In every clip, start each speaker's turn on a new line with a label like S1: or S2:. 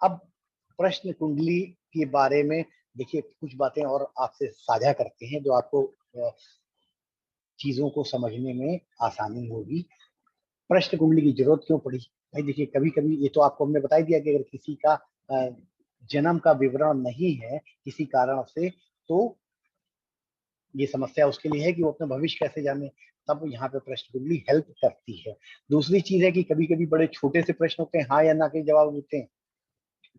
S1: अब प्रश्न कुंडली के बारे में देखिए कुछ बातें और आपसे साझा करते हैं जो आपको चीजों को समझने में आसानी होगी। प्रश्न कुंडली की जरूरत क्यों पड़ी? भाई देखिए, कभी कभी ये तो आपको हमने बता ही दिया कि अगर किसी का जन्म का विवरण नहीं है किसी कारण से, तो ये समस्या उसके लिए है कि वो अपना भविष्य कैसे जाने। तब यहाँ पे प्रश्न कुंडली हेल्प करती है। दूसरी चीज है कि कभी कभी बड़े छोटे से प्रश्न होते हैं, हाँ या ना के जवाब देते हैं,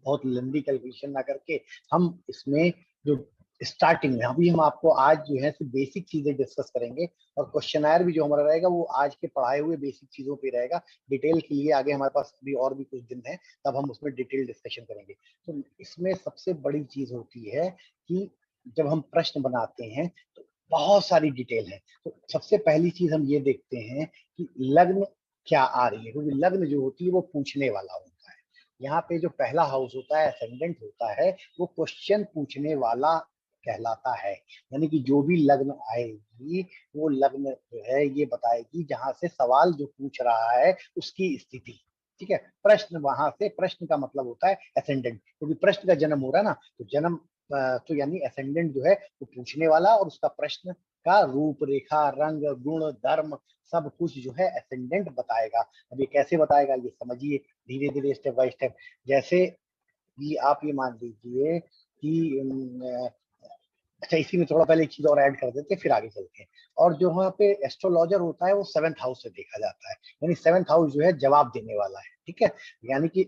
S1: बहुत लंबी कैलकुलेशन ना करके हम इसमें जो स्टार्टिंग में अभी हम आपको आज जो है बेसिक चीजें डिस्कस करेंगे, और क्वेश्चनायर भी जो हमारा रहेगा वो आज के पढ़ाए हुए बेसिक चीजों पे रहेगा। डिटेल के लिए आगे हमारे पास अभी और भी कुछ दिन है, तब हम उसमें डिटेल डिस्कशन करेंगे। तो इसमें सबसे बड़ी चीज होती है कि जब हम प्रश्न बनाते हैं तो बहुत सारी डिटेल है। तो सबसे पहली चीज हम ये देखते हैं कि लग्न क्या आ रही है, क्योंकि लग्न जो होती है वो पूछने वाला होता है। यहाँ पे जो पहला हाउस होता है असेंडेंट होता है, वो क्वेश्चन पूछने वाला कहलाता है। यानी कि जो भी लग्न आएगी वो लग्न जो है ये बताएगी जहां से सवाल जो पूछ रहा है उसकी स्थिति। ठीक है, प्रश्न वहां से, प्रश्न का मतलब होता है असेंडेंट, क्योंकि प्रश्न का जन्म हो रहा है ना, तो जन्म तो यानी असेंडेंट जो है वो पूछने वाला, और उसका प्रश्न का रूपरेखा, रंग, गुण, धर्म सब कुछ जो है असेंडेंट बताएगा। अब ये कैसे बताएगा ये समझिए धीरे धीरे, स्टेप बाय स्टेप। जैसे कि आप ये मान लीजिए कि अच्छा, इसी में थोड़ा पहले एक चीज और ऐड कर देते हैं फिर आगे चलते हैं। और जो वहाँ पे एस्ट्रोलॉजर होता है वो सेवंथ हाउस से देखा जाता है, यानी सेवंथ हाउस जो है जवाब देने वाला है। ठीक है, यानी कि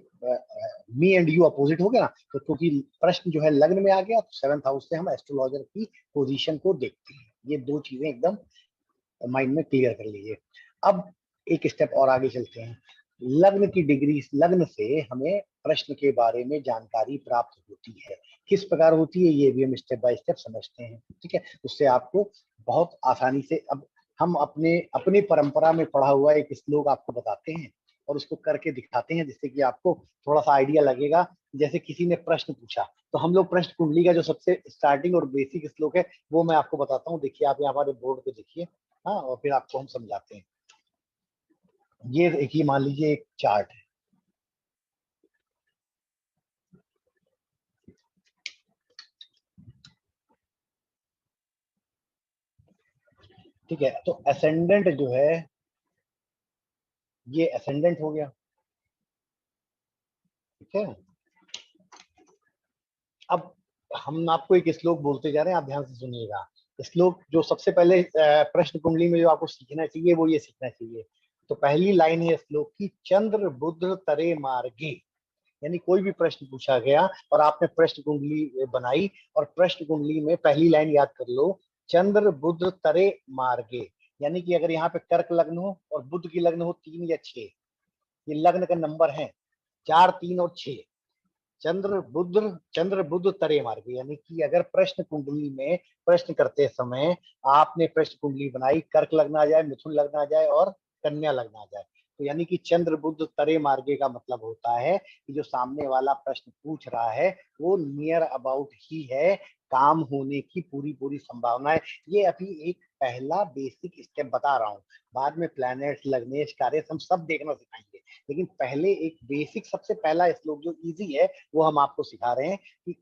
S1: मी एंड यू अपोजिट हो गया ना, तो क्योंकि प्रश्न जो है लग्न में आ गया तो सेवंथ हाउस से हम एस्ट्रोलॉजर की पोजीशन को देखते हैं। ये दो चीजें एकदम माइंड में क्लियर कर लीजिए। अब एक स्टेप और आगे चलते हैं। लग्न की डिग्री, लग्न से हमें प्रश्न के बारे में जानकारी प्राप्त होती है। किस प्रकार होती है ये भी हम स्टेप बाय स्टेप समझते हैं। ठीक है, उससे आपको बहुत आसानी से, अब हम अपने अपनी परंपरा में पढ़ा हुआ एक श्लोक आपको बताते हैं और उसको करके दिखाते हैं, जिससे कि आपको थोड़ा सा आइडिया लगेगा। जैसे किसी ने प्रश्न पूछा तो हम लोग प्रश्न कुंडली का जो सबसे स्टार्टिंग और बेसिक श्लोक है वो मैं आपको बताता हूँ। देखिए, आप यहाँ हमारे बोर्ड पे देखिए, हाँ, और फिर आपको हम समझाते हैं। ये देखिए, मान लीजिए एक चार्ट है। ठीक है, तो असेंडेंट जो है ये असेंडेंट हो गया। ठीक है, अब हम आपको एक श्लोक बोलते जा रहे हैं, आप ध्यान से सुनिएगा। श्लोक जो सबसे पहले प्रश्न कुंडली में जो आपको सीखना चाहिए वो ये सीखना चाहिए। तो पहली लाइन है श्लोक की, चंद्र बुध तरे मार्गे। यानी कोई भी प्रश्न पूछा गया और आपने प्रश्न कुंडली बनाई, और प्रश्न कुंडली में पहली लाइन याद कर लो, चंद्र बुध तरे मार्गे। यानी कि अगर यहाँ पे कर्क लग्न हो और बुध की लग्न हो 3 या 6, ये लग्न का नंबर है 4, 3 और 6। चंद्र बुध तरे मार्ग, यानी कि अगर प्रश्न कुंडली में प्रश्न करते समय आपने प्रश्न कुंडली बनाई, कर्क लग्न आ जाए, मिथुन लग्न आ जाए और कन्या लग्न आ जाए, तो यानी कि चंद्र बुध तरे मार्गे का मतलब होता है कि जो सामने वाला प्रश्न पूछ रहा है वो नियर अबाउट ही है, काम होने की पूरी पूरी संभावना है। ये अभी एक पहला बेसिक स्टेप बता रहा हूँ, बाद में प्लैनेट्स, लग्नेश, कार्य हम सब देखना सिखाएंगे, लेकिन पहले एक बेसिक सबसे पहला श्लोक जो इजी है वो हम आपको सिखा रहे हैं कि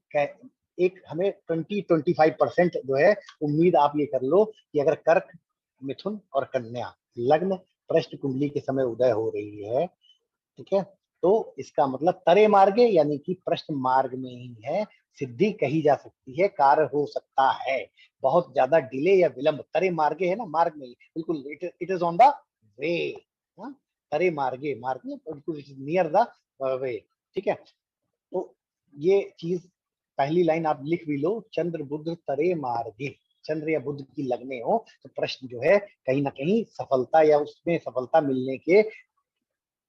S1: एक हमें 20-25% जो है उम्मीद आप ये कर लो कि अगर कर्क, मिथुन और कन्या लग्न प्रश्न कुंडली के समय उदय हो रही है, ठीक है, तो इसका मतलब तरे मार्गे यानी कि प्रश्न मार्ग में ही है, सिद्धि कही जा सकती है, कार्य हो सकता है, बहुत ज्यादा डिले या विलंब, तरे मार्गे है ना, मार्ग में ही बिल्कुल, it is on the way. तरे मार्गे, मार्ग में बिल्कुल नियर द वे। ठीक है, तो ये चीज पहली लाइन आप लिख भी लो, चंद्र बुध तरे मार्गे, चंद्र या बुध की लगने हो तो प्रश्न जो है कहीं ना कहीं सफलता या उसमें सफलता मिलने के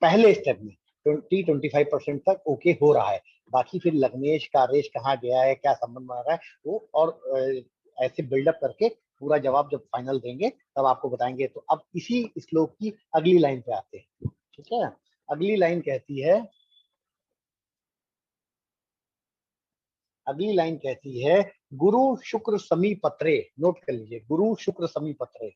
S1: पहले स्टेप में 20-25% तक ओके हो रहा है। बाकी फिर लग्नेश का रेश कहाँ गया है, क्या संबंध बना रहा है वो, और ऐसे बिल्डअप करके पूरा जवाब जब फाइनल देंगे तब आपको बताएंगे। तो अब इसी श्लोक की अगली लाइन पे आते हैं। ठीक है, अगली लाइन कहती है, अगली लाइन कहती है, गुरु शुक्र समी पत्रे। नोट कर लीजिए, गुरु शुक्र समी पत्रे।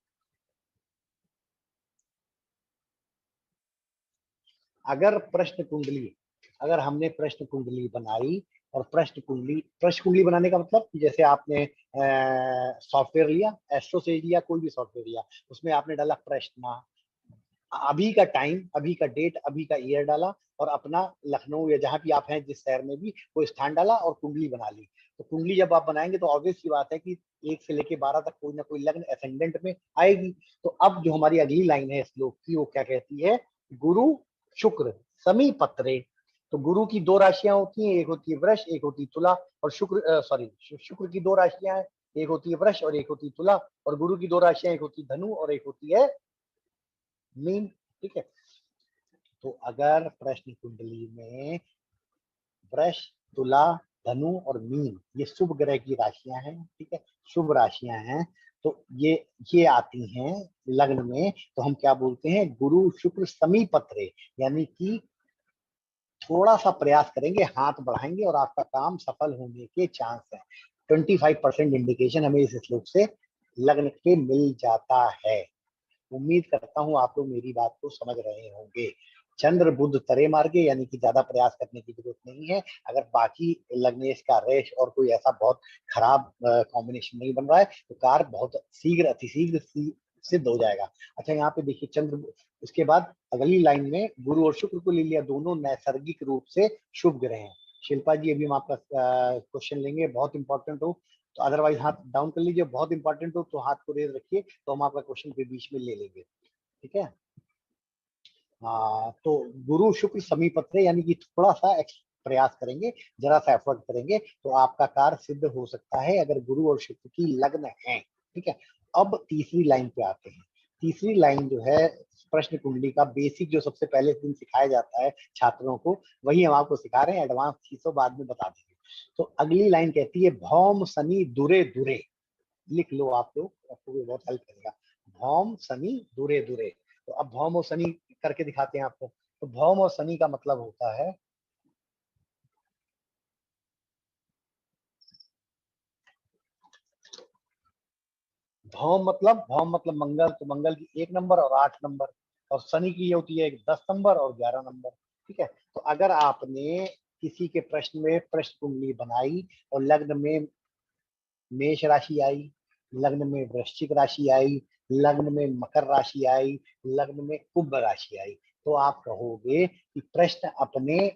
S1: अगर प्रश्न कुंडली अगर हमने प्रश्न कुंडली बनाई और प्रश्न कुंडली बनाने का मतलब कि जैसे आपने सॉफ्टवेयर लिया, एस्ट्रोसेज लिया, कोई भी सॉफ्टवेयर लिया, उसमें आपने डाला प्रश्न, अभी का टाइम, अभी का डेट, अभी का ईयर डाला और अपना लखनऊ या जहां भी आप हैं जिस शहर में भी वो स्थान डाला और कुंडली बना ली। तो कुंडली जब आप बनाएंगे तो ऑब्वियस सी बात है कि 1 से लेके 12 तक कोई ना कोई लग्न असेंडेंट में आएगी। तो अब जो हमारी अगली लाइन है श्लोक की वो क्या कहती है, गुरु शुक्र समी पत्रे। तो गुरु की 2 राशियां होती हैं, एक होती है वृष, एक होती है तुला, और शुक्र की 2 राशियां हैं, एक होती है वृष और एक होती है तुला, और गुरु की 2 राशियां, एक होती है धनु और एक होती है मीन। ठीक है, तो अगर प्रश्न कुंडली में वृष, तुला, धनु और मीन ये शुभ ग्रह की राशियां हैं, ठीक है, शुभ राशियां हैं, तो ये आती हैं लग्न में, तो हम क्या बोलते हैं, गुरु शुक्र समीपत्रे, यानी कि थोड़ा सा प्रयास करेंगे, हाथ बढ़ाएंगे और आपका काम सफल होने के चांस है। 25% इंडिकेशन हमें इस श्लोक से लग्न के मिल जाता है। उम्मीद करता हूं आप लोग मेरी बात को समझ रहे होंगे। चंद्र बुध तरे मार्गे, यानी कि ज्यादा प्रयास करने की जरूरत नहीं है। अगर बाकी लग्नेश का रेश और कोई ऐसा बहुत खराब कॉम्बिनेशन नहीं बन रहा है तो कार्य बहुत शीघ्र अतिशीघ्र सिद्ध हो जाएगा। अच्छा, यहाँ पे देखिए चंद्र, उसके बाद अगली लाइन में गुरु और शुक्र को ले लिया, दोनों नैसर्गिक रूप से शुभ ग्रह हैं। शिल्पा जी अभी हम आपका क्वेश्चन लेंगे, बहुत इंपॉर्टेंट हो तो अदरवाइज हाथ डाउन कर लीजिए, बहुत इंपॉर्टेंट हो तो हाथ को रेज रखिए, तो हम आपका क्वेश्चन के बीच में ले लेंगे। ठीक है, तो गुरु शुक्र समीपत्रे, यानी कि थोड़ा सा प्रयास करेंगे, जरा सा एफर्ट करेंगे तो आपका कार्य सिद्ध हो सकता है, अगर गुरु और शुक्र की लग्न है। ठीक है, अब तीसरी लाइन पे आते हैं। तीसरी लाइन जो है प्रश्न कुंडली का बेसिक जो सबसे पहले दिन सिखाया जाता है छात्रों को, वही हम आपको सिखा रहे हैं, एडवांस चीजों बाद में बता देंगे। तो अगली लाइन कहती है भौम शनि दुरे दुरे। लिख लो आप लोग, आपको भी बहुत हेल्प करेगा। भौम शनि दुरे दुरे। तो अब भौम और शनि करके दिखाते हैं आपको। तो भौम और शनि का मतलब होता है, भौम मतलब मंगल, तो मंगल की 1 नंबर और 8 नंबर, और शनि की ये होती है 10 नंबर और 11 नंबर। ठीक है, तो अगर आपने किसी के प्रश्न में प्रश्न कुंडली बनाई और लग्न में मेष राशि आई, लग्न में वृश्चिक राशि आई, लग्न में मकर राशि आई, लग्न में कुंभ राशि आई, तो आप कहोगे कि प्रश्न अपने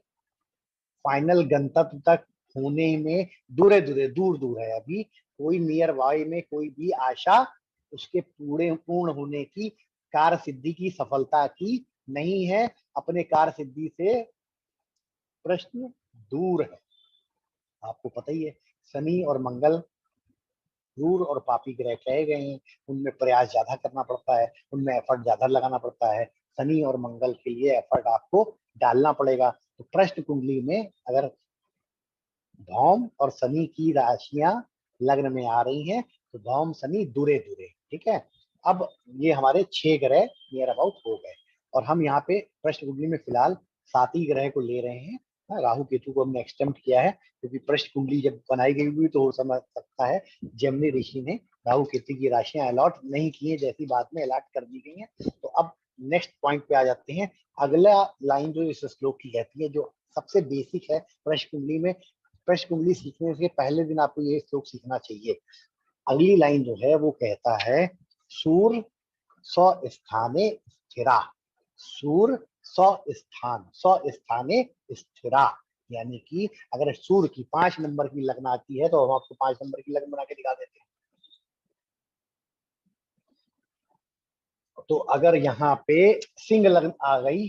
S1: फाइनल गंतव्य तक होने में दूर दूर है, अभी कोई नियर बाय में कोई भी आशा उसके पूर्ण होने की, कार्य सिद्धि की, सफलता की नहीं है। अपने कार्य सिद्धि से प्रश्न दूर है। आपको पता ही है, शनि और मंगल क्रूर और पापी ग्रह कहे गए हैं, उनमें प्रयास ज्यादा करना पड़ता है, उनमें एफर्ट ज्यादा लगाना पड़ता है। शनि और मंगल के लिए एफर्ट आपको डालना पड़ेगा। तो प्रश्न कुंडली में अगर भौम और शनि की राशियां लग्न में आ रही हैं तो भौम शनि दूरे दूरे। ठीक है, अब ये हमारे 6 ग्रह नियर अबाउट हो गए, और हम यहाँ पे प्रश्न कुंडली में फिलहाल 7 ही ग्रह को ले रहे हैं। राहु केतु को हमने एक्सटेम्प्ट किया है, क्योंकि प्रश्न कुंडली जब बनाई गई हुई तो हो समझ सकता है जेमिनी ऋषि ने राहु केतु की राशियां अलॉट नहीं की है, जैसी बाद में अलॉट कर दी गई हैं। तो अब नेक्स्ट पॉइंट पे आ जाते हैं। अगला लाइन जो इस श्लोक की कहती है, जो सबसे बेसिक है प्रश्न कुंडली में, प्रश्न कुंडली सीखने से पहले दिन आपको ये श्लोक सीखना चाहिए। अगली लाइन जो है वो कहता है सूर्य सौ स्थाने स्थिरा, सूर्य 100 स्थाने स्थिरा, यानी कि अगर सूर्य की 5 नंबर की लगन आती है तो हम आपको 5 नंबर की लगन बना के दिखा देते हैं। तो अगर यहाँ पे सिंह लग्न आ गई,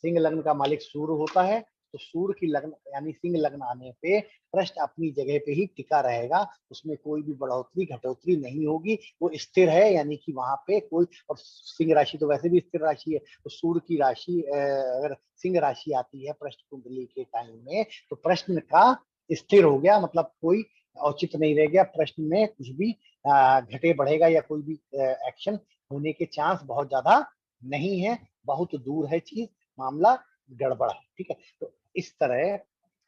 S1: सिंह लग्न का मालिक सूर्य होता है, तो सूर्य की लग्न यानी सिंह लग्न आने पे प्रश्न अपनी जगह पे ही टिका रहेगा, उसमें कोई भी बढ़ोतरी घटोतरी नहीं होगी, वो स्थिर है, यानी कि वहां पे कोई, और सिंह राशि तो वैसे भी स्थिर राशि है, तो सूर्य की राशि अगर सिंह राशि आती है प्रश्न कुंडली के टाइम में तो प्रश्न का स्थिर हो गया, मतलब कोई औचित्य नहीं रह गया, प्रश्न में कुछ भी घटे बढ़ेगा या कोई भी एक्शन होने के चांस बहुत ज्यादा नहीं है, बहुत दूर है चीज, मामला गड़बड़ है। ठीक है, तो इस तरह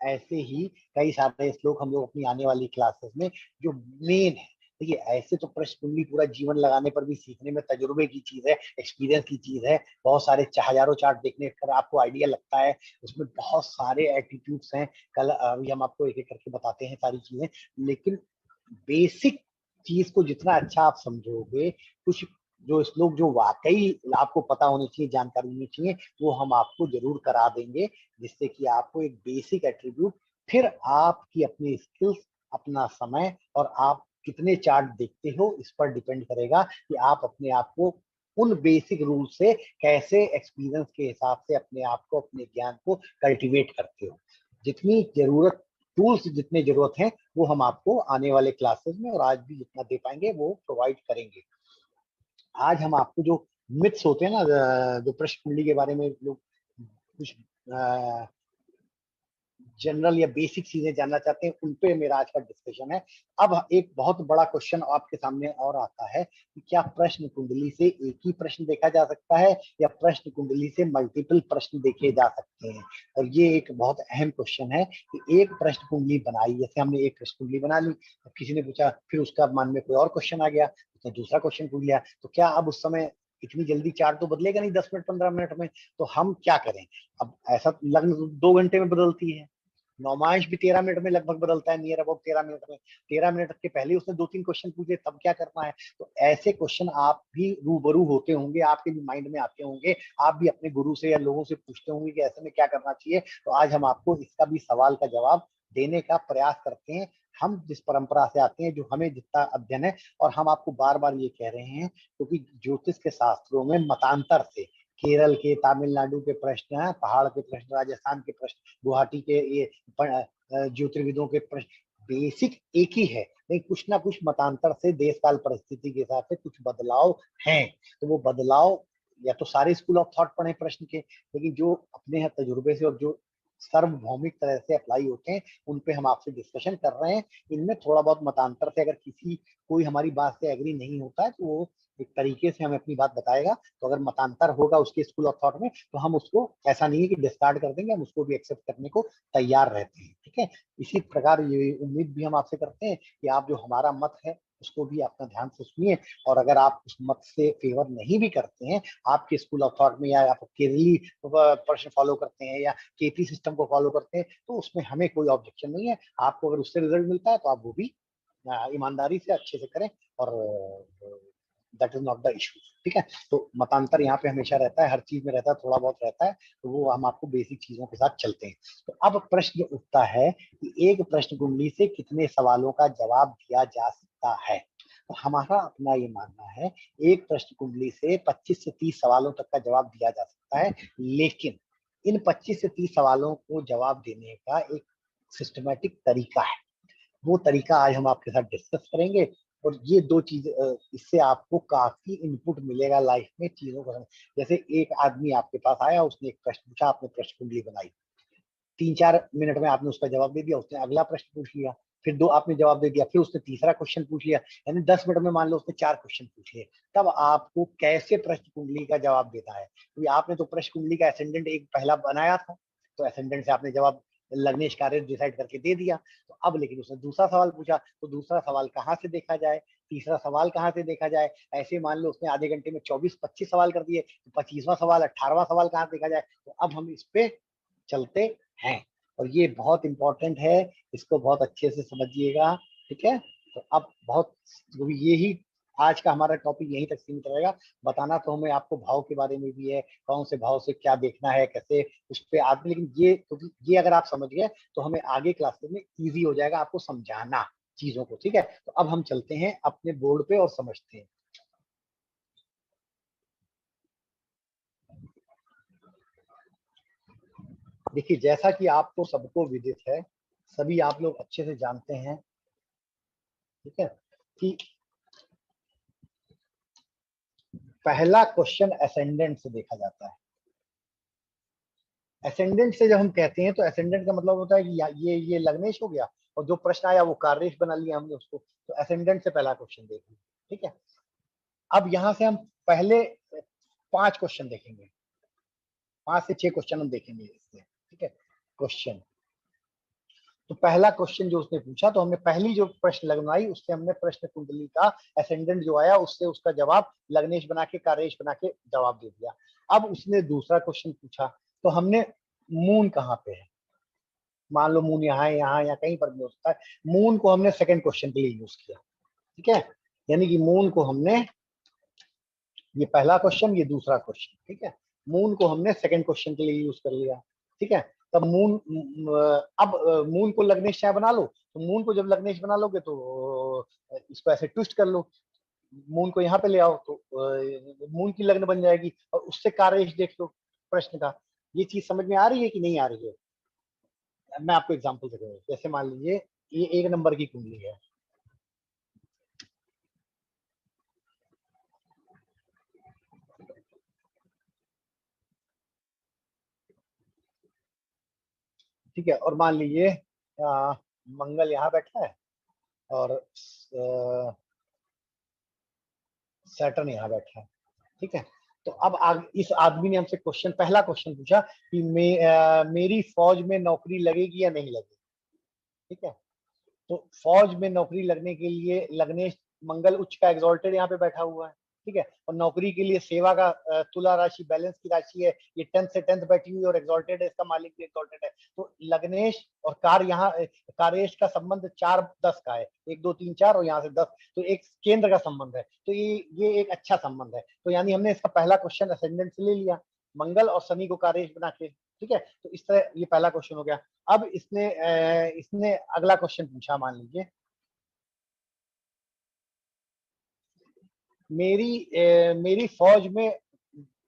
S1: ऐसे ही कई सारे श्लोक हम लोग अपनी आने वाली क्लासेस में जो मेन है, देखिए ऐसे तो प्रश्न कुंडली पूरा जीवन लगाने पर भी सीखने में तजुर्बे की चीज है, एक्सपीरियंस की चीज है। बहुत सारे हजारों चार्ट देखने पर आपको आइडिया लगता है, उसमें बहुत सारे एटीट्यूड्स हैं। कल अभी हम आपको एक एक करके बताते हैं सारी चीजें, लेकिन बेसिक चीज को जितना अच्छा आप समझोगे, कुछ जो श्लोक जो वाकई आपको पता होनी चाहिए, जानकारी होनी चाहिए, वो हम आपको जरूर करा देंगे, जिससे कि आपको एक बेसिक एट्रीब्यूट, फिर आपकी अपनी स्किल्स, अपना समय और आप कितने चार्ट देखते हो इस पर डिपेंड करेगा कि आप अपने आप को उन बेसिक रूल से कैसे एक्सपीरियंस के हिसाब से अपने आप को, अपने ज्ञान को कल्टीवेट करते हो। जितनी जरूरत, टूल्स जितने जरूरत है वो हम आपको आने वाले क्लासेस में और आज भी जितना दे पाएंगे वो प्रोवाइड करेंगे। आज हम आपको जो मिथ्स होते हैं ना, जो प्रश्न कुंडली के बारे में लोग कुछ जनरल या बेसिक चीजें जानना चाहते हैं, उन पे मेरा आज का डिस्कशन है। अब एक बहुत बड़ा क्वेश्चन आपके सामने और आता है कि क्या प्रश्न कुंडली से एक ही प्रश्न देखा जा सकता है या प्रश्न कुंडली से मल्टीपल प्रश्न देखे जा सकते हैं। और ये एक बहुत अहम क्वेश्चन है कि एक प्रश्न कुंडली बनाई, जैसे हमने एक प्रश्न कुंडली बना ली, तो किसी ने पूछा, फिर उसका मन में कोई और क्वेश्चन आ गया, उसने दूसरा क्वेश्चन पूछ लिया, तो क्या अब उस समय इतनी जल्दी चार्ट तो बदलेगा नहीं 10 मिनट 15 मिनट में, तो हम क्या करें। अब ऐसा लगभग 2 घंटे में बदलती है, नौमांश भी 13 मिनट में लगभग बदलता है, नियर अबाउट 13 मिनट में। 13 मिनट के पहले उसने 2-3 क्वेश्चन पूछे, तब क्या करना है। तो ऐसे क्वेश्चन आप भी रूबरू होते होंगे, आपके भी माइंड में आते होंगे, आप भी अपने गुरु से या लोगों से पूछते होंगे कि ऐसे में क्या करना चाहिए। तो आज हम आपको इसका भी सवाल का जवाब देने का प्रयास करते हैं। हम जिस परंपरा से आते हैं, जो हमें जितना अध्ययन है, और हम आपको बार बार ये कह रहे हैं क्योंकि ज्योतिष के शास्त्रों में मतांतर से केरल के, तमिलनाडु के प्रश्न हैं, पहाड़ के प्रश्न, राजस्थान के प्रश्न, गुवाहाटी के ये ज्योतिर्विदों के प्रश्न बेसिक एक ही है, लेकिन कुछ ना कुछ मतांतर से देश काल परिस्थिति के हिसाब से कुछ बदलाव हैं। तो वो बदलाव या तो सारे स्कूल ऑफ थॉट पढ़े प्रश्न के, लेकिन जो अपने यहाँ तजुर्बे से और जो सार्वभौमिक तरह से अप्लाई होते हैं, उन पे हम आपसे डिस्कशन कर रहे हैं। इनमें थोड़ा बहुत मतांतर से अगर किसी कोई हमारी बात से एग्री नहीं होता है, तो वो एक तरीके से हमें अपनी बात बताएगा। तो अगर मतांतर होगा उसके स्कूल ऑफ थॉट में, तो हम उसको, ऐसा नहीं है कि डिस्कार्ड कर देंगे, हम उसको भी एक्सेप्ट करने को तैयार रहते हैं। ठीक है, इसी प्रकार ये उम्मीद भी हम आपसे करते हैं कि आप जो हमारा मत है उसको भी अपना ध्यान से सुनिए, और अगर आप उस मत से फेवर नहीं भी करते हैं, आपके स्कूल ऑफ थॉट में, या आप केरली प्रश्न फॉलो करते हैं या केपी सिस्टम को फॉलो करते हैं, तो उसमें हमें कोई ऑब्जेक्शन नहीं है। आपको अगर उससे रिजल्ट मिलता है तो आप वो भी ईमानदारी से अच्छे से करें, और that is not the issue. ठीक है, तो मतांतर यहाँ पे हमेशा रहता है, हर चीज में रहता है, थोड़ा बहुत रहता है, तो वो हम आपको बेसिक चीजों के साथ चलते हैं। तो अब प्रश्न उठता है कि एक प्रश्न कुंडली से कितने सवालों का जवाब दिया जा सकता है। तो हमारा अपना ये मानना है, एक प्रश्न कुंडली से 25 से 30 सवालों तक का जवाब दिया जा सकता है, लेकिन इन 25 से 30 सवालों को जवाब देने का एक सिस्टमैटिक तरीका है। वो तरीका आज हम आपके साथ डिस्कस करेंगे, और ये दो चीज, इससे आपको काफी इनपुट मिलेगा लाइफ में चीजों को। जैसे एक आदमी आपके पास आया, उसने एक प्रश्न पूछा, आपने प्रश्न कुंडली बनाई, 3-4 मिनट में आपने उसका जवाब दे दिया, उसने अगला प्रश्न पूछ लिया, फिर 2 आपने जवाब दे दिया, फिर उसने तीसरा क्वेश्चन पूछ लिया, यानी 10 मिनट में मान लो उसने 4 क्वेश्चन पूछ लिए। तब आपको कैसे प्रश्न कुंडली का जवाब देना है, क्योंकि आपने तो प्रश्न कुंडली का एसेंडेंट एक पहला बनाया था, तो एसेंडेंट से आपने जवाब लग्नेश कार्य डिसाइड करके दे दिया। तो अब लेकिन उसने दूसरा सवाल पूछा, तो दूसरा सवाल कहाँ से देखा जाए, तीसरा सवाल कहाँ से देखा जाए, ऐसे मान लो उसने आधे घंटे में 24-25 सवाल कर दिए, तो 25वां सवाल, 18वां सवाल कहाँ देखा जाए। तो अब हम इस पे चलते हैं, और ये बहुत इंपॉर्टेंट है, इसको बहुत अच्छे से समझिएगा। ठीक है, तो अब बहुत, यही आज का हमारा टॉपिक यहीं तक सीमित रहेगा। बताना तो हमें आपको भाव के बारे में भी है, कौन से भाव से क्या देखना है, कैसे उस पर आदमी, लेकिन ये, क्योंकि ये अगर आप समझ गए तो हमें आगे क्लासेस में इजी हो जाएगा आपको समझाना चीजों को। ठीक है, तो अब हम चलते हैं अपने बोर्ड पे और समझते हैं। देखिए, जैसा कि आपको सबको विदित है, सभी आप लोग अच्छे से जानते हैं, ठीक है, कि पहला क्वेश्चन असेंडेंट से देखा जाता है। असेंडेंट से जब हम कहते हैं, तो असेंडेंट का मतलब होता है कि ये लग्नेश हो गया, और जो प्रश्न आया वो कार्येश बना लिया हमने उसको, तो असेंडेंट से पहला क्वेश्चन देख लिया। ठीक है, अब यहां से हम पहले 5 क्वेश्चन देखेंगे, 5 से 6 क्वेश्चन हम देखेंगे इससे। ठीक है, क्वेश्चन, तो पहला क्वेश्चन जो उसने पूछा, तो हमने पहली जो प्रश्न लग्न बनाई उससे हमने प्रश्न कुंडली का असेंडेंट जो आया उससे उसका जवाब लग्नेश बना के कारेश बना के जवाब दे दिया। अब उसने दूसरा क्वेश्चन पूछा, तो हमने मून कहाँ पे है, मान लो मून यहाँ है, यहाँ या कहीं पर भी हो सकता है, मून को हमने सेकंड क्वेश्चन के लिए यूज किया। ठीक है, यानी कि मून को हमने, ये पहला क्वेश्चन, ये दूसरा क्वेश्चन, ठीक है, मून को हमने सेकंड क्वेश्चन के लिए यूज कर लिया। ठीक है, तब मून, अब मून को लग्नेश चाहे बना लो, तो मून को जब लग्नेश बना लोगे तो इसको ऐसे ट्विस्ट कर लो, मून को यहाँ पे ले आओ तो मून की लग्न बन जाएगी, और उससे कार्येश देख लो प्रश्न का। ये चीज समझ में आ रही है कि नहीं आ रही है? मैं आपको एग्जांपल दे रहा हूँ, जैसे मान लीजिए ये 1 नंबर की कुंडली है। ठीक है, और मान लीजिए मंगल यहाँ बैठा है और सैटर्न यहाँ बैठा है। ठीक है, तो अब इस आदमी ने हमसे क्वेश्चन, पहला क्वेश्चन पूछा कि मेरी फौज में नौकरी लगेगी या नहीं लगेगी। ठीक है, तो फौज में नौकरी लगने के लिए लग्नेश मंगल उच्च का एग्जॉल्टेड यहाँ पे बैठा हुआ है। ठीक है, और नौकरी के लिए सेवा का तुला राशि बैलेंस की राशि है, ये 10th से 10th बैठी हुई और एग्जॉल्टेड है, इसका मालिक भी एग्जॉल्टेड है। तो लग्नेश और कार यहाँ कारेश का संबंध 4-10 का है, 1-2-3-4 और यहाँ से 10, तो एक केंद्र का संबंध है। तो ये एक अच्छा संबंध है। तो यानी हमने इसका पहला क्वेश्चन असेंडेंट से ले लिया, मंगल और शनि को कारेश बना के। ठीक है, तो इस तरह ये पहला क्वेश्चन हो गया। अब इसने अगला क्वेश्चन पूछा, मान लीजिए मेरी फौज में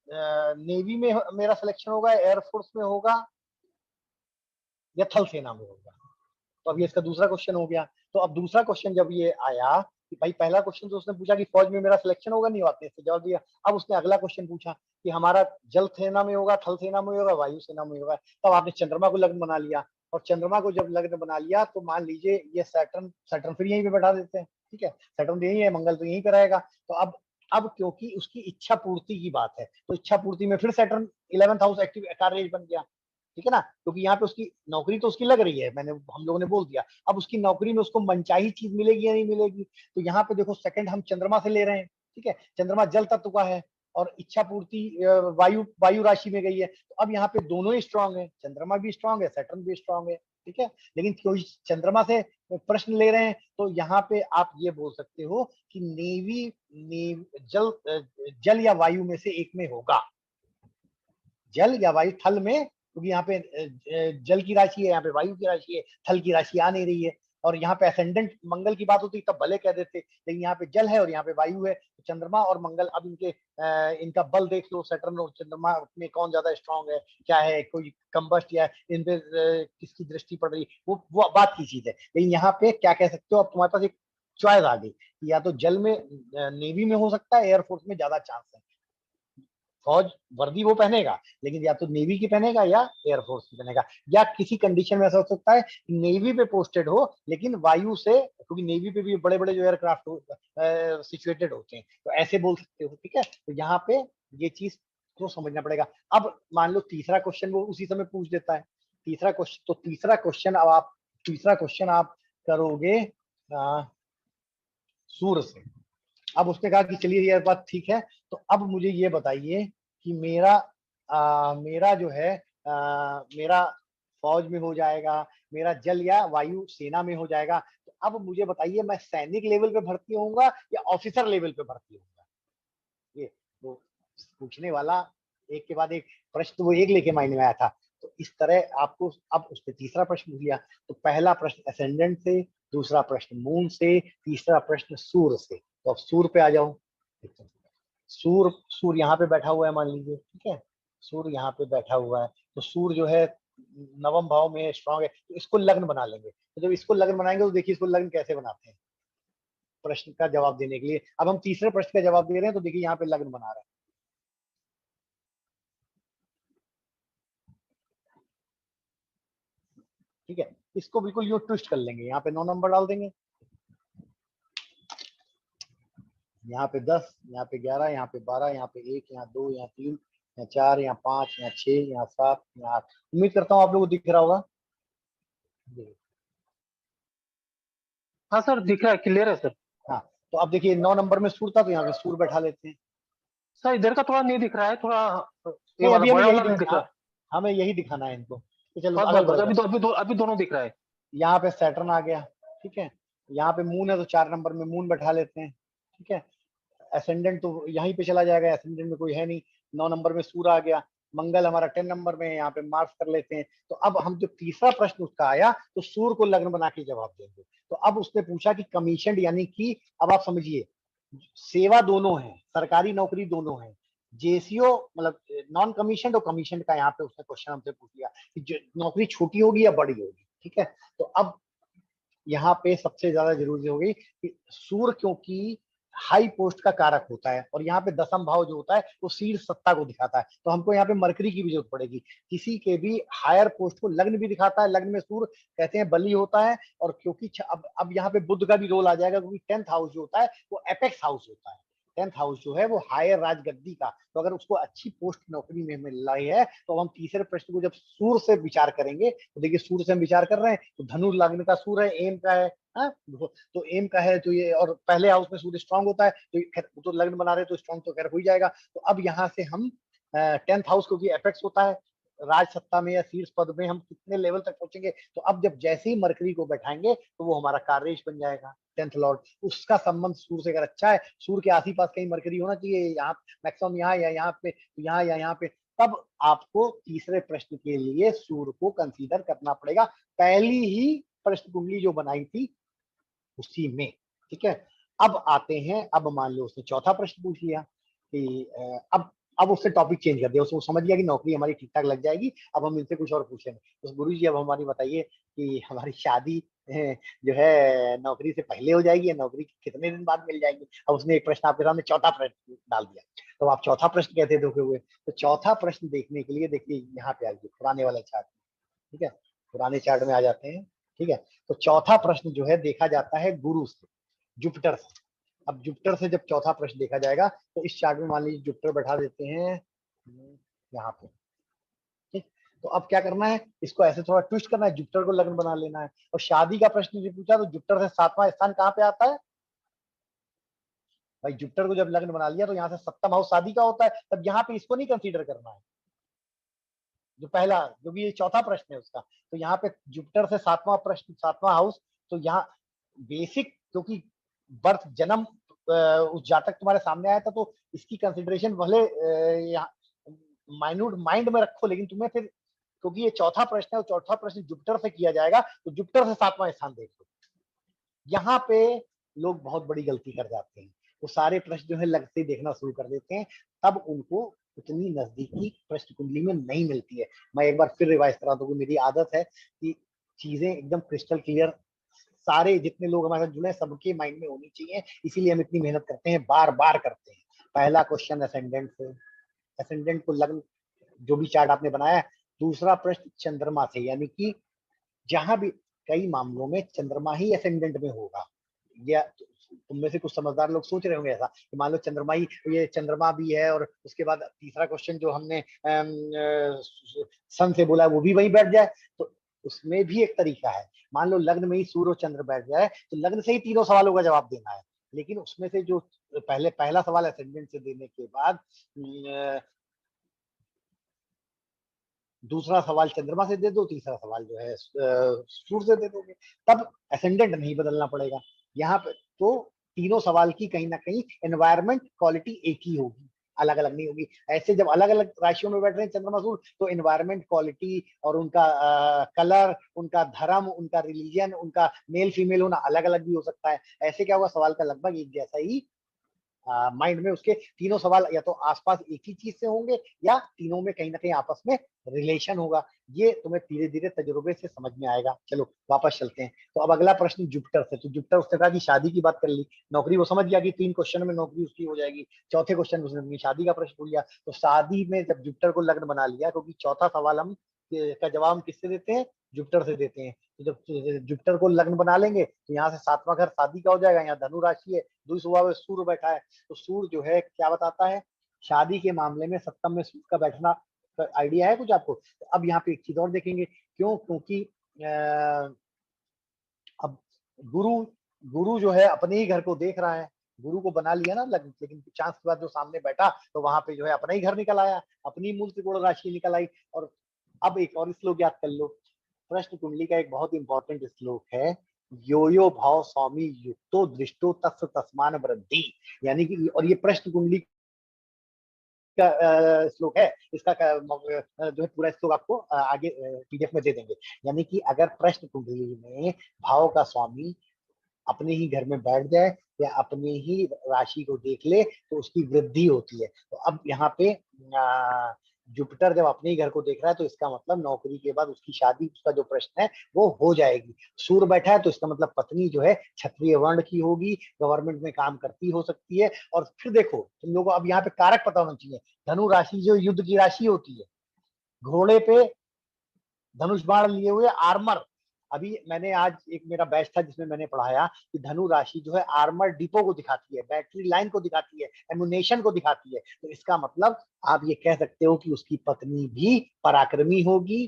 S1: नेवी में मेरा सिलेक्शन होगा, एयरफोर्स में होगा या थल सेना में होगा। तो अब ये इसका दूसरा क्वेश्चन हो गया। तो अब दूसरा क्वेश्चन जब ये आया कि भाई पहला क्वेश्चन तो उसने पूछा कि फौज में मेरा सिलेक्शन होगा, नहीं, आपने इससे जवाब दिया। अब उसने अगला क्वेश्चन पूछा कि हमारा जल सेना में होगा, थल सेना में होगा, वायु सेना में होगा। तब आपने चंद्रमा को लग्न बना लिया, और चंद्रमा को जब लग्न बना लिया तो मान लीजिए ये सैटर्न सैटर्न फिर यहीं पे बैठा देते हैं। ठीक है, सैटर्न तो यही है, मंगल तो यहीं पे रहेगा। तो अब क्योंकि उसकी इच्छा पूर्ति की बात है, तो इच्छा पूर्ति में फिर सैटर्न 11th हाउस एक्टिव कार्य बन गया। ठीक है ना, क्योंकि यहाँ पे उसकी नौकरी तो उसकी लग रही है, हम लोगों ने बोल दिया। अब उसकी नौकरी में उसको मनचाही चीज मिलेगी या नहीं मिलेगी। तो यहाँ पे देखो सेकंड हम चंद्रमा से ले रहे हैं। ठीक है, चंद्रमा जल तत्व का है और इच्छा पूर्ति वायु वायु राशि में गई है। तो अब यहाँ पे दोनों ही स्ट्रांग है, चंद्रमा भी स्ट्रांग है, सैटर्न भी स्ट्रांग है। ठीक है, लेकिन कोई चंद्रमा से प्रश्न ले रहे हैं, तो यहाँ पे आप ये बोल सकते हो कि जल या वायु में से एक में होगा, जल या वायु। थल में, क्योंकि यहाँ पे जल की राशि है, यहाँ पे वायु की राशि है, थल की राशि आ नहीं रही है। और यहाँ पे असेंडेंट मंगल की बात होती तब भले कह देते, लेकिन यहाँ पे जल है और यहाँ पे वायु है, तो चंद्रमा और मंगल, अब इनका बल देख लो, सैटर्न और चंद्रमा में कौन ज्यादा स्ट्रांग है, क्या है, कोई कंबस्ट या इन पे किसकी दृष्टि पड़ रही, वो बात की चीज है। लेकिन यहाँ पे क्या कह सकते हो, अब तुम्हारे पास एक चॉइस आ गई, या तो जल में नेवी में हो सकता है, एयरफोर्स में ज्यादा चांस है। फौज वर्दी वो पहनेगा, लेकिन या तो नेवी की पहनेगा या एयरफोर्स की पहनेगा, या किसी कंडीशन में ऐसा हो सकता है कि नेवी पे पोस्टेड हो लेकिन वायु से, क्योंकि नेवी पे भी बड़े बड़े जो एयरक्राफ्ट सिचुएटेड होते हैं, तो ऐसे बोल सकते हो। ठीक है, तो यहाँ पे ये चीज को समझना पड़ेगा। अब मान लो तीसरा क्वेश्चन वो उसी समय पूछ देता है, तीसरा क्वेश्चन, तो तीसरा क्वेश्चन आप करोगे सूर्य से। अब उसने कहा कि चलिए ये बात ठीक है, तो अब मुझे ये बताइए कि मेरा जो है मेरा फौज में हो जाएगा, मेरा जल या वायु सेना में हो जाएगा। तो अब मुझे बताइए मैं सैनिक लेवल पे भर्ती होऊंगा या ऑफिसर लेवल पे भर्ती होऊंगा। ये वो पूछने वाला एक के बाद एक प्रश्न, तो वो एक लेके माइंड में आया था। तो इस तरह आपको अब उसने तीसरा प्रश्न पूछ लिया। तो पहला प्रश्न असेंडेंट से, दूसरा प्रश्न मून से, तीसरा प्रश्न सूर्य से। तो अब सूर्य पे आ जाओ। सूर्य यहाँ पे बैठा हुआ है मान लीजिए। ठीक है, सूर्य यहाँ पे बैठा हुआ है, तो सूर्य जो है नवम भाव में स्ट्रांग है, तो इसको लग्न बना लेंगे। तो जब इसको लग्न बनाएंगे तो देखिए इसको लग्न कैसे बनाते हैं प्रश्न का जवाब देने के लिए। अब हम तीसरे प्रश्न का जवाब दे रहे हैं, तो देखिए यहाँ पे लग्न बना रहे हैं। ठीक है, इसको बिल्कुल यूं ट्विस्ट कर लेंगे, यहाँ पे 9 नंबर डाल देंगे, यहाँ पे 10, यहाँ पे 11, यहाँ पे 12, यहाँ पे 1, यहाँ 2, यहाँ 3, यहाँ 4, यहाँ 5, यहाँ 6, यहाँ 7, यहाँ 8। उम्मीद करता हूँ आप लोगों को दिख रहा होगा।
S2: हाँ सर, दिख रहा है, क्लियर है सर।
S1: हाँ, तो अब देखिए 9 नंबर में सूर था, तो यहाँ पे सूर बैठा लेते हैं।
S2: सर इधर का थोड़ा नहीं दिख रहा है, थोड़ा ये
S1: नहीं,
S2: वाला
S1: अभी हमें
S2: बड़ा
S1: यही
S2: वाला नहीं दिख रहा।
S1: हमें यही दिखाना है इनको, तो चलो
S2: बस
S1: अगल
S2: बस बस,
S1: बढ़
S2: अभी
S1: जाओ।
S2: तो अभी दोनों दिख रहा है।
S1: यहाँ पे सैटर्न आ गया, ठीक है। यहाँ पे मून है, तो 4 नंबर में मून बैठा लेते हैं, ठीक है। एसेंडेंट तो यहीं पे चला जाएगा, एसेंडेंट में कोई है नहीं। 9 नंबर में सूर्य आ गया। मंगल हमारा 10 नंबर में है, यहाँ पे मार्स कर लेते हैं। तो अब हम जो तीसरा प्रश्न उसका आया, तो सूर्य को लग्न बना के जवाब देंगे। तो अब उसने पूछा कि कमीशन, यानी कि अब आप समझिए, सेवा दोनों है, सरकारी नौकरी दोनों है। जेसीओ मतलब नॉन कमीशन और कमीशन का यहाँ पे उसने क्वेश्चन हमसे पूछ लिया कि नौकरी छोटी होगी या बड़ी होगी, ठीक है। तो अब यहाँ पे सबसे ज्यादा जरूरी हो गई कि सूर्य क्योंकि हाई पोस्ट का कारक होता है, और यहाँ पे दसम भाव जो होता है वो शीर्ष सत्ता को दिखाता है, तो हमको यहाँ पे मरकरी की भी जरूरत पड़ेगी। किसी के भी हायर पोस्ट को लग्न भी दिखाता है, लग्न में सूर्य कहते हैं बली होता है। और क्योंकि अब यहाँ पे बुध का भी रोल आ जाएगा, क्योंकि 10th हाउस जो होता है वो एपेक्स हाउस होता है। 10th हाउस जो है वो हायर राजगद्दी का, तो अगर उसको अच्छी पोस्ट नौकरी में मिल रही है, तो हम तीसरे प्रश्न को जब सूर्य से विचार करेंगे, तो देखिए सूर्य से हम विचार कर रहे हैं, तो धनु लग्न का सूर्य है, एम का है। हाँ, तो एम का है, तो ये, और पहले हाउस में सूर्य स्ट्रांग होता है, तो लग्न बना रहे तो स्ट्रांग तो खैर हो ही जाएगा। तो अब यहाँ से हम 10th हाउस, क्योंकि एपेक्स होता है राज सत्ता में या शीर्ष पद में, हम कितने लेवल तक पहुंचेंगे। तो अब जब जैसे ही मरकरी को बैठाएंगे, तो वो हमारा कार्येश बन जाएगा 10th लॉर्ड। उसका संबंध सूर्य से अगर अच्छा है, सूर्य के आस पास कहीं मरकरी होना चाहिए, यहाँ मैक्सिमम यहाँ या यहाँ पे, यहाँ या यहाँ पे, तब आपको तीसरे प्रश्न के लिए सूर्य को कंसीडर करना पड़ेगा, पहली ही प्रश्न कुंडली जो बनाई थी उसी में, ठीक है। अब आते हैं, अब मान लो उसने चौथा प्रश्न पूछ लिया कि अब उससे टॉपिक चेंज कर दिया, उसको समझ गया कि नौकरी हमारी ठीक ठाक लग जाएगी, अब हम इनसे कुछ और पूछेंगे। तो गुरु जी अब हमारी बताइए कि हमारी शादी जो है नौकरी से पहले हो जाएगी या नौकरी कितने दिन बाद मिल जाएगी। अब उसने एक प्रश्न आपके सामने चौथा प्रश्न डाल दिया, तो आप चौथा प्रश्न कैसे दोगे हुए। तो चौथा प्रश्न देखने के लिए देखिए यहाँ पे आइए पुराने वाले चार्ट, ठीक है। पुराने चार्ट में आ जाते हैं, ठीक है। तो चौथा प्रश्न जो है देखा जाता है गुरु से, जुपिटर से। अब जुपिटर से जब चौथा प्रश्न देखा जाएगा, तो इस चार्ट में मान लीजिए जुपिटर बैठा देते हैं यहाँ पे, ठीक। तो अब क्या करना है, इसको ऐसे थोड़ा ट्विस्ट करना है, जुपिटर को लग्न बना लेना है। और शादी का प्रश्न जो पूछा, तो जुपिटर से 7वां स्थान कहाँ पे आता है भाई। जुपिटर को जब लग्न बना लिया, तो यहाँ से 7th हाउस शादी का होता है, तब यहाँ पे इसको नहीं कंसीडर करना है, जो पहला, जो भी ये चौथा प्रश्न है उसका। तो यहाँ पे जुपिटर से 7वां प्रश्न, 7वां हाउस, तो यहाँ बेसिक, क्योंकि बर्थ जन्म उस जातक तुम्हारे सामने आया था, तो इसकी कंसिडरेशन भले यहाँ माइन्यूट माइंड में रखो, लेकिन तुम्हें फिर, क्योंकि ये चौथा प्रश्न है, चौथा प्रश्न जुपिटर से किया जाएगा, तो जुपिटर से 7वां स्थान देखो। यहाँ पे लोग बहुत बड़ी गलती कर जाते हैं, वो सारे प्रश्न जो है लगते ही देखना शुरू कर देते हैं, तब उनको उतनी नजदीकी प्रश्न कुंडली में नहीं मिलती है। मैं एक बार फिर रिवाइज करा दूं, मेरी आदत है कि चीजें एकदम क्रिस्टल क्लियर, सारे जितने लोग हमारे साथ जुड़े हैं सबके माइंड में होनी चाहिए, इसीलिए हम इतनी मेहनत करते हैं, बार बार करते हैं। पहला क्वेश्चन असेंडेंट से, असेंडेंट को लग्न, जो भी चार्ट आपने बनाया है। दूसरा प्रश्न चंद्रमा से, यानी कि जहां भी, कई मामलों में चंद्रमा ही असेंडेंट में होगा, या तुम में से कुछ समझदार लोग सोच रहे होंगे ऐसा कि मान लो चंद्रमा ही, ये चंद्रमा भी है, और उसके बाद तीसरा क्वेश्चन जो हमने सन से बोला वो भी वहीं बैठ जाए। तो उसमें भी एक तरीका है, मान लो लग्न में ही सूर्य और चंद्र बैठ जाए, तो लग्न से ही तीनों सवालों का जवाब देना है। लेकिन उसमें से जो पहला सवाल असेंडेंट से देने के बाद दूसरा सवाल चंद्रमा से दे दो, तीसरा सवाल जो है सूर्य से दे दोगे, तब असेंडेंट नहीं बदलना पड़ेगा यहाँ पे। तो तीनों सवाल की कहीं ना कहीं एनवायरमेंट क्वालिटी एक ही होगी, अलग अलग नहीं होगी। ऐसे जब अलग अलग राशियों में बैठ रहे हैं चंद्रमा सूर्य, तो एनवायरमेंट क्वालिटी और उनका कलर, उनका धर्म, उनका रिलीजन, उनका मेल फीमेल होना अलग अलग भी हो सकता है। ऐसे क्या होगा, सवाल का लगभग एक जैसा ही माइंड में उसके तीनों सवाल या तो आसपास एक ही चीज से होंगे, या तीनों में कहीं ना कहीं आपस में रिलेशन होगा। ये तुम्हें धीरे धीरे तजुर्बे से समझ में आएगा। चलो वापस चलते हैं। तो अब अगला प्रश्न जुपिटर से, तो जुपिटर उसने कहा कि शादी की बात कर ली, नौकरी वो समझ गया कि 3 क्वेश्चन में नौकरी उसकी हो जाएगी। चौथे क्वेश्चन उसने शादी का प्रश्न पूछ लिया, तो शादी में जब जुपिटर को लग्न बना लिया, क्योंकि चौथा सवाल हम का जवाब हम किससे देते हैं, जुपिटर से देते हैं। तो जब जुपिटर को लग्न बना लेंगे, तो यहाँ से 7वां घर शादी का हो जाएगा, यहाँ धनु राशि है, दूसरा सूर्य बैठा है। तो सूर्य जो है क्या बताता है, शादी के मामले में 7th में सूर्य का बैठना, आइडिया है कुछ आपको। तो अब यहाँ पे एक चीज और देखेंगे, क्यों, क्योंकि अब गुरु गुरु जो है अपने ही घर को देख रहा है, गुरु को बना लिया ना, लेकिन चांस के बाद जो सामने बैठा तो वहां पे जो है अपना ही घर निकल आया, अपनी मूल त्रिकोण राशि निकल आई। और अब एक और श्लोक याद कर लो, प्रश्न कुंडली का एक बहुत इंपॉर्टेंट श्लोक है, यो यो भाव स्वामी युक्तो दृष्टो तस् तस्मान वृद्धि। यानी कि, और ये प्रश्न कुंडली का श्लोक है, इसका जो है पूरा श्लोक आपको आगे पीडीएफ में दे देंगे। यानी कि अगर प्रश्न कुंडली में भाव का स्वामी अपने ही घर में बैठ जाए या अपने ही राशि को देख ले तो उसकी वृद्धि होती है। तो अब यहाँ पे जुपिटर जब अपने ही घर को देख रहा है तो इसका मतलब नौकरी के बाद उसकी शादी, उसका जो प्रश्न है वो हो जाएगी। सूर्य बैठा है तो इसका मतलब पत्नी जो है क्षत्रिय वर्ण की होगी, गवर्नमेंट में काम करती हो सकती है। और फिर देखो तुम लोगों को अब यहाँ पे कारक पता होना चाहिए, धनु राशि जो युद्ध की राशि होती है, घोड़े पे धनुष बाण लिए हुए आर्मर। अभी मैंने आज एक मेरा बैच था जिसमें मैंने पढ़ाया कि धनु राशि जो है आर्मर डिपो को दिखाती है, बैटरी लाइन को दिखाती है, एमुनेशन को दिखाती है। तो इसका मतलब आप ये कह सकते हो कि उसकी पत्नी भी पराक्रमी होगी,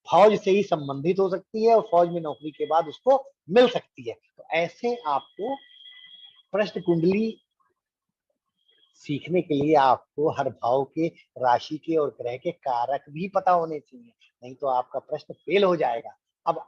S1: फौज से ही संबंधित हो सकती है और फौज में नौकरी के बाद उसको मिल सकती है। तो ऐसे आपको प्रश्न कुंडली सीखने के लिए आपको हर भाव के, राशि के और ग्रह के कारक भी पता होने चाहिए, नहीं तो आपका प्रश्न फेल हो जाएगा। अब